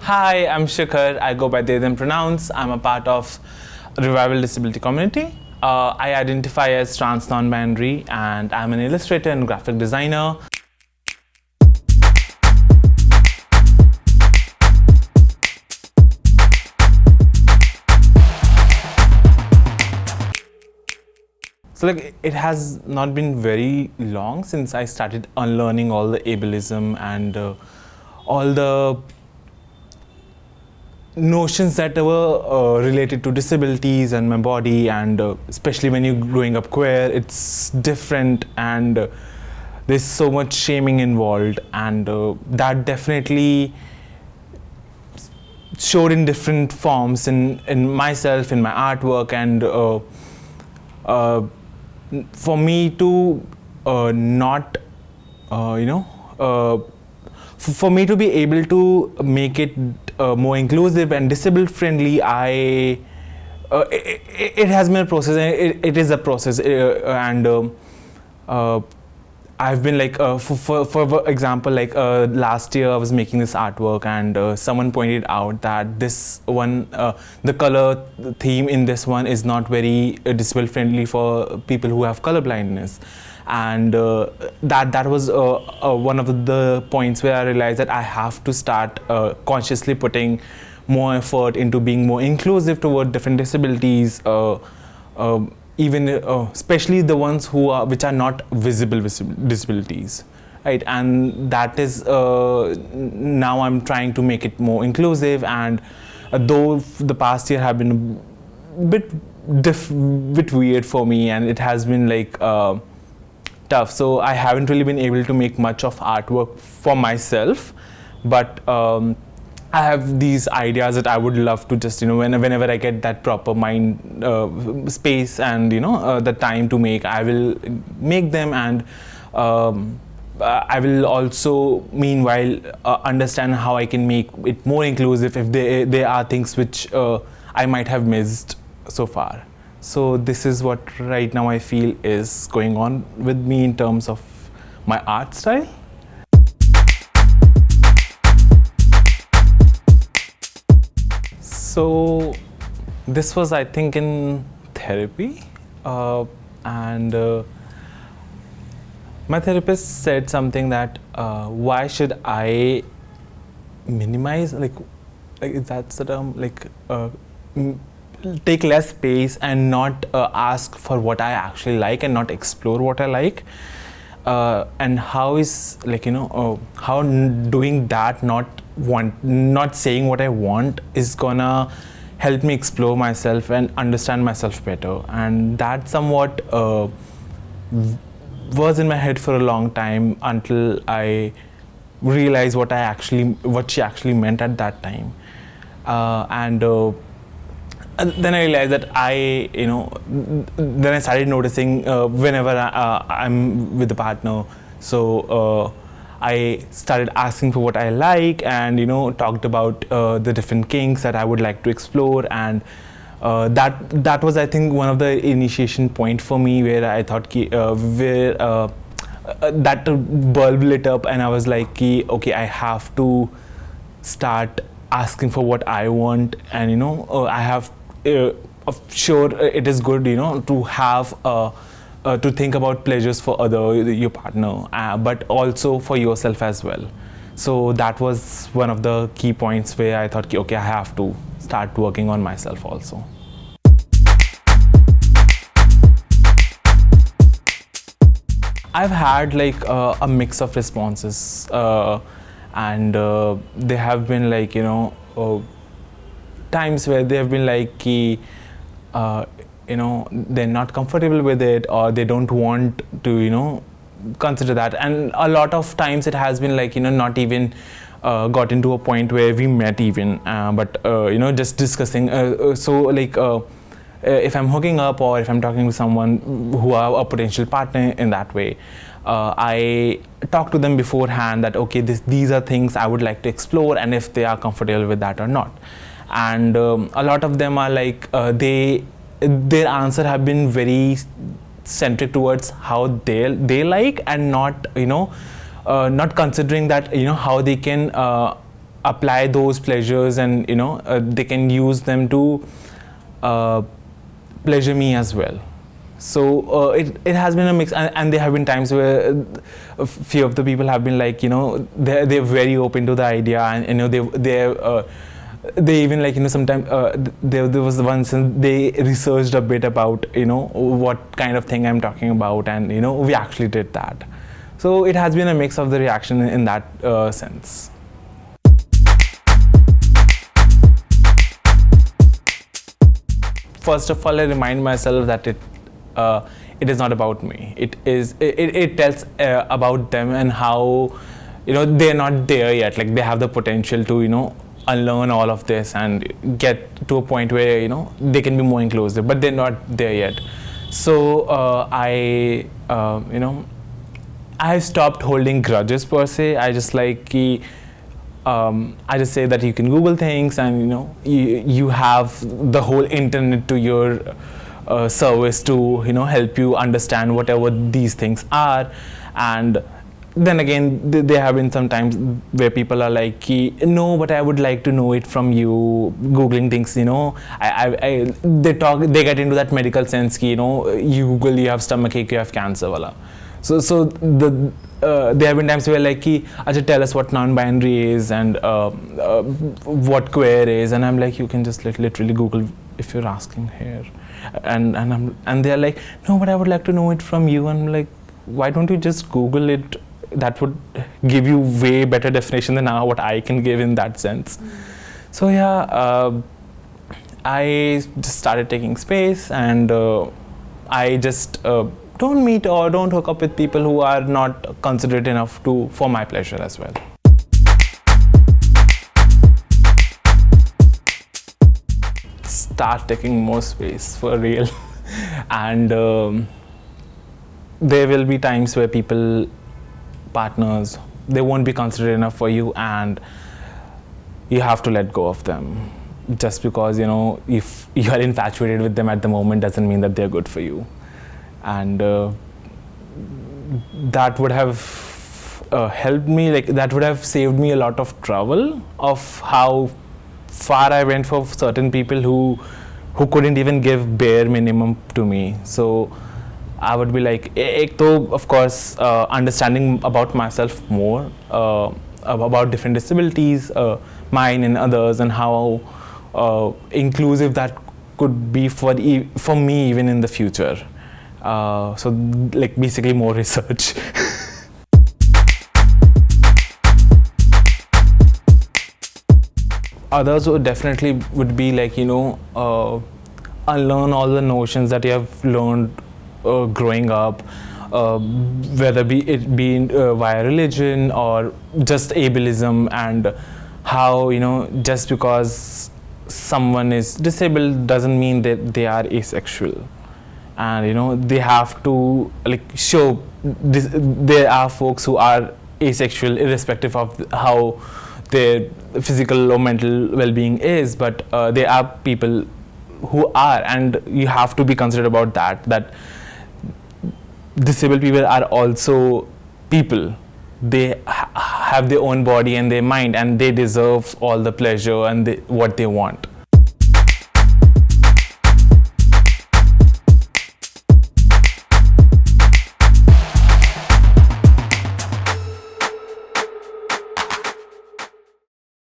Hi, I'm Shikhar. I go by they, them pronouns. I'm a part of Revival Disability community. I identify as trans non-binary and I'm an illustrator and graphic designer. So it has not been very long since I started unlearning all the ableism and all the notions that were related to disabilities and my body, and especially when you're growing up queer, it's different and there's so much shaming involved, and that definitely showed in different forms in myself, in my artwork, and for me to not for me to be able to make it more inclusive and disabled friendly, it has been a process, and it is a process, and I've been like for example, like last year I was making this artwork, and someone pointed out that this one, the color theme in this one is not very disabled friendly for people who have color blindness, and that was one of the points where I realized that I have to start consciously putting more effort into being more inclusive toward different disabilities, even especially the ones which are not visible disabilities, right? And that is now I'm trying to make it more inclusive, and though the past year have been a bit weird for me, and it has been like tough, so I haven't really been able to make much of artwork for myself, but I have these ideas that I would love to just, whenever I get that proper mind space and the time to make, I will make them, and I will also meanwhile understand how I can make it more inclusive if there are things which I might have missed so far. So this is what right now I feel is going on with me in terms of my art style. So this was, I think, in therapy, and my therapist said something that why should I minimize, like that's the term, take less space and not ask for what I actually like and not explore what I like, and how is how doing that, not saying what I want, is gonna help me explore myself and understand myself better. And that somewhat was in my head for a long time until I realized what she actually meant at that time, and then I realized that then I started noticing whenever I'm with a partner, so I started asking for what I like, and talked about the different kinks that I would like to explore, and that was, I think, one of the initiation point for me, where I thought that bulb lit up, and I was like, okay, I have to start asking for what I want, and I have sure it is good to have to think about pleasures for your partner, but also for yourself as well. So that was one of the key points where I thought, okay, I have to start working on myself also. I've had like a mix of responses, and they have been like times where they have been like they're not comfortable with it, or they don't want to consider that, and a lot of times it has been like not even got into a point where we met even, but just discussing, so like if I'm hooking up, or if I'm talking to someone who are a potential partner in that way, I talk to them beforehand that okay, these are things I would like to explore, and if they are comfortable with that or not. And a lot of them are like their answer have been very centric towards how they like, and not not considering that how they can apply those pleasures, and they can use them to pleasure me as well. So it has been a mix, and there have been times where a few of the people have been like, they're very open to the idea, and they even like, sometimes there was once they researched a bit about what kind of thing I'm talking about, and we actually did that. So it has been a mix of the reaction in that sense. First of all, I remind myself that it is not about me. It tells about them, and how they're not there yet. Like, they have the potential to unlearn all of this and get to a point where they can be more inclusive, but they're not there yet. So I stopped holding grudges per se. I just like I just say that you can Google things, and you have the whole internet to your service to help you understand whatever these things are. And then again, there have been some times where people are like, no, but I would like to know it from you. Googling things, they get into that medical sense, you Google, you have stomachache, you have cancer, wala. So there have been times where like, Acha, tell us what non-binary is, and what queer is, and I'm like, you can just literally Google if you're asking here, and they're like, no, but I would like to know it from you. And I'm like, why don't you just Google it? That would give you way better definition than what I can give in that sense. So yeah, I just started taking space, and I just don't meet or don't hook up with people who are not considerate enough for my pleasure as well. Start taking more space, for real. And there will be times where partners, they won't be considerate enough for you, and you have to let go of them. Just because if you are infatuated with them at the moment doesn't mean that they're good for you. And that would have helped me, like that would have saved me a lot of trouble of how far I went for certain people who couldn't even give bare minimum to me. So I would be like, of course, understanding about myself more, about different disabilities, mine and others, and how inclusive that could be for me even in the future. So like basically more research. Others would definitely be like, unlearn all the notions that you have learned growing up, whether it be via religion or just ableism, and how just because someone is disabled doesn't mean that they are asexual. And they have to like show this. There are folks who are asexual irrespective of how their physical or mental well-being is, but there are people who are, and you have to be considerate about that disabled people are also people. They have their own body and their mind, and they deserve all the pleasure and what they want.